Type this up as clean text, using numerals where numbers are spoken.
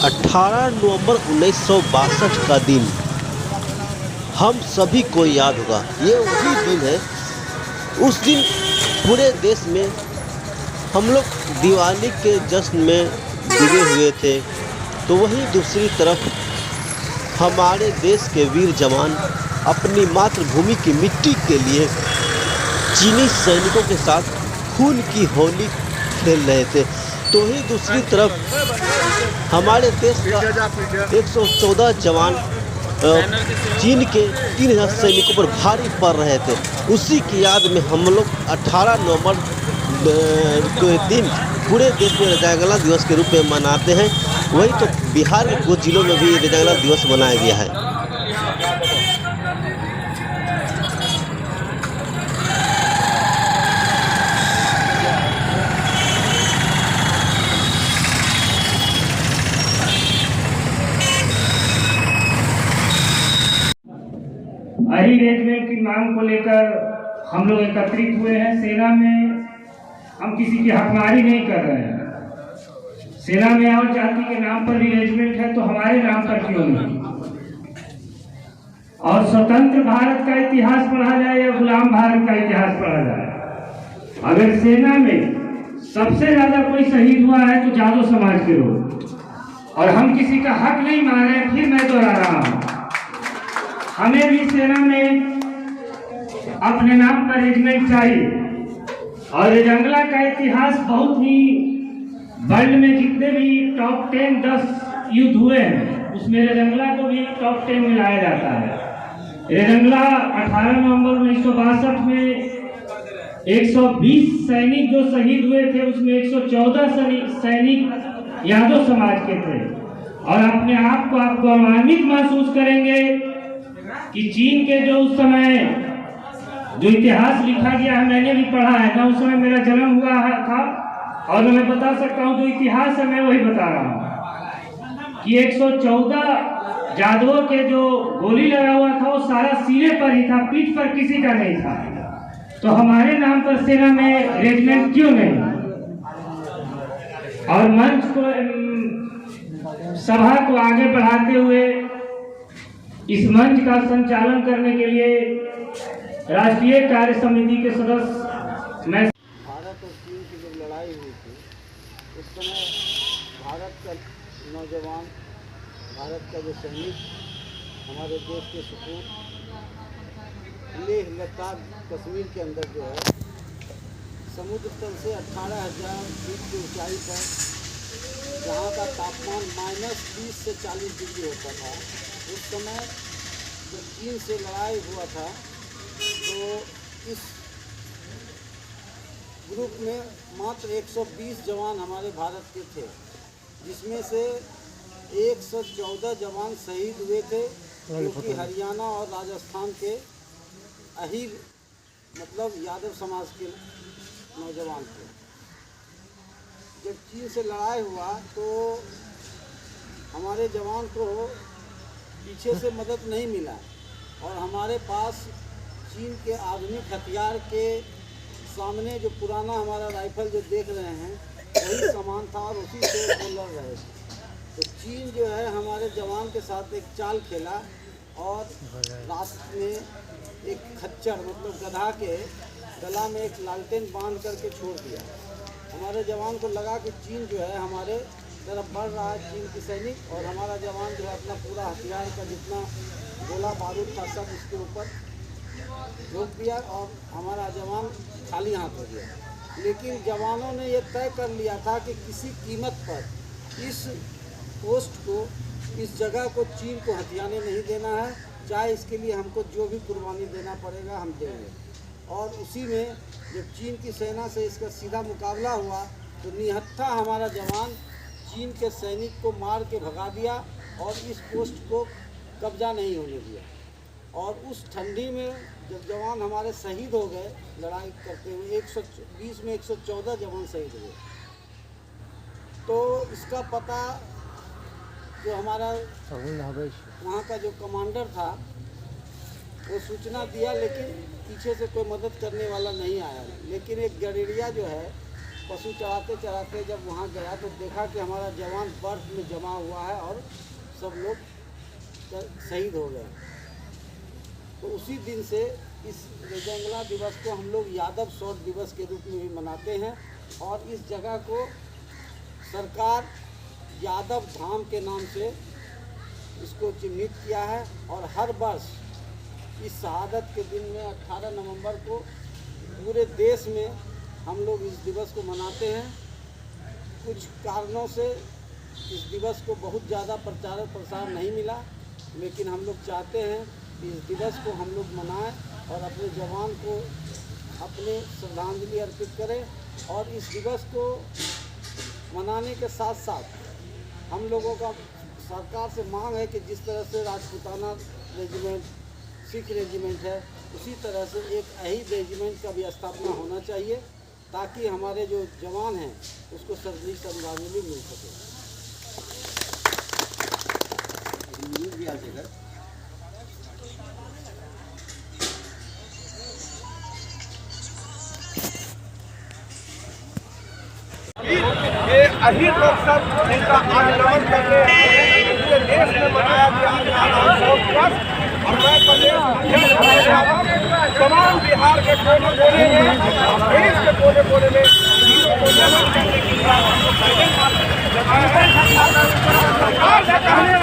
18 नवंबर 1962 का दिन हम सभी को याद होगा। ये वही दिन है। उस दिन पूरे देश में हम लोग दिवाली के जश्न में डूबे हुए थे, तो वहीं दूसरी तरफ हमारे देश के वीर जवान अपनी मातृभूमि की मिट्टी के लिए चीनी सैनिकों के साथ खून की होली खेल रहे थे। तो ही दूसरी तरफ हमारे देश का 114 जवान चीन के 3000 सैनिकों पर भारी पड़ रहे थे। उसी की याद में हम लोग 18 नवंबर के दिन पूरे देश में रजांगला दिवस के रूप में मनाते हैं। वही तो बिहार के कुछ जिलों में भी रजांगला दिवस मनाया गया है। अही रेजिमेंट की मांग को लेकर हम लोग एकत्रित हुए हैं। सेना में हम किसी की हकमारी नहीं कर रहे हैं। सेना में और जाति के नाम पर भी रेजिमेंट है, तो हमारे नाम पर क्यों नहीं? और स्वतंत्र भारत का इतिहास पढ़ा जाए या गुलाम भारत का इतिहास पढ़ा जाए, अगर सेना में सबसे ज्यादा कोई शहीद हुआ है तो जादव समाज के लोग। और हम किसी का हक नहीं मान रहे। फिर मैं दोहरा रहा हूं, हमें भी सेना में अपने नाम पर रेजिमेंट चाहिए। और रजांगला का इतिहास बहुत ही, वर्ल्ड में जितने भी टॉप 10 युद्ध हुए हैं उसमें रजांगला को भी टॉप 10 में लाया जाता है। रजांगला 18 नवंबर 1962 में 120 सैनिक जो शहीद हुए थे, उसमें 114 सैनिक यादव समाज के थे। और अपने आप को आप गौरवान्वित महसूस करेंगे कि चीन के जो उस समय जो इतिहास लिखा गया है, मैंने भी पढ़ा है ना, उस समय मेरा जन्म हुआ था। और मैं बता सकता हूँ जो इतिहास है मैं वही बता रहा हूँ कि 114 जादवों के जो गोली लगा हुआ था वो सारा सीने पर ही था, पीठ पर किसी का नहीं था। तो हमारे नाम पर सेना में रेजिमेंट क्यों नहीं? और मंच को, सभा को आगे बढ़ाते हुए इस मंच का संचालन करने के लिए राष्ट्रीय कार्य समिति के सदस्य मैं। भारत और चीन की जब लड़ाई हुई थी उस समय भारत का नौजवान, भारत का जो सैनिक, हमारे देश के सुपूत लेह लद्दाख कश्मीर के अंदर जो है समुद्र तल से 18,000 फीट की ऊंचाई पर, जहाँ का तापमान -20 से 40 डिग्री होता था, उस समय जब चीन से लड़ाई हुआ था तो इस ग्रुप में मात्र 120 जवान हमारे भारत के थे, जिसमें से 114 जवान शहीद हुए थे, जो कि हरियाणा और राजस्थान के अहीर मतलब यादव समाज के नौजवान थे। जब चीन से लड़ाई हुआ तो हमारे जवान को पीछे से मदद नहीं मिला और हमारे पास चीन के आधुनिक हथियार के सामने जो पुराना हमारा राइफल जो देख रहे हैं वही सामान था और उसी से वो लड़ रहे थे। तो चीन जो है हमारे जवान के साथ एक चाल खेला और रास्ते में एक खच्चर मतलब गधा के गला में एक लालटेन बांध करके छोड़ दिया। हमारे जवान को लगा कि चीन जो है हमारे तरफ बढ़ रहा है, चीन की सैनिक, और हमारा जवान जो है अपना पूरा हथियार का जितना गोला बारूद था सब उसके ऊपर रोक दिया और हमारा जवान खाली हाथ हो गया। लेकिन जवानों ने ये तय कर लिया था कि किसी कीमत पर इस पोस्ट को, इस जगह को चीन को हथियाने नहीं देना है, चाहे इसके लिए हमको जो भी कुर्बानी देना पड़ेगा हम देंगे। और उसी में जब चीन की सेना से इसका सीधा मुकाबला हुआ तो निहत्था हमारा जवान चीन के सैनिक को मार के भगा दिया और इस पोस्ट को कब्जा नहीं होने दिया। और उस ठंडी में जब जवान हमारे शहीद हो गए लड़ाई करते हुए, 120 में 114 जवान शहीद हुए, तो इसका पता जो हमारा वहाँ का जो कमांडर था वो सूचना दिया, लेकिन पीछे से कोई मदद करने वाला नहीं आया। लेकिन एक गडेरिया जो है पशु चराते चराते जब वहाँ गया तो देखा कि हमारा जवान बर्फ में जमा हुआ है और सब लोग शहीद हो गए। तो उसी दिन से इस जंगला दिवस को हम लोग यादव शौर्य दिवस के रूप में भी मनाते हैं और इस जगह को सरकार यादव धाम के नाम से इसको चिन्हित किया है और हर वर्ष इस शहादत के दिन में 18 नवंबर को पूरे देश में हम लोग इस दिवस को मनाते हैं। कुछ कारणों से इस दिवस को बहुत ज़्यादा प्रचार प्रसार नहीं मिला, लेकिन हम लोग चाहते हैं कि इस दिवस को हम लोग मनाएं और अपने जवान को अपने श्रद्धांजलि अर्पित करें। और इस दिवस को मनाने के साथ साथ हम लोगों का सरकार से मांग है कि जिस तरह से राजपूताना रेजिमेंट सिख रेजिमेंट है, उसी तरह से एक अहीद रेजिमेंट का भी स्थापना होना चाहिए ताकि हमारे जो जवान हैं उसको सर्दी श्रद्धांजलि मिल सके। ये अहीर लोग सब इनका आंदोलन कर रहे हैं। पूरे देश में मनाया गया और मैं तमाम बिहार के कोने कोने में, देश के कोने कोने में सरकार से कहने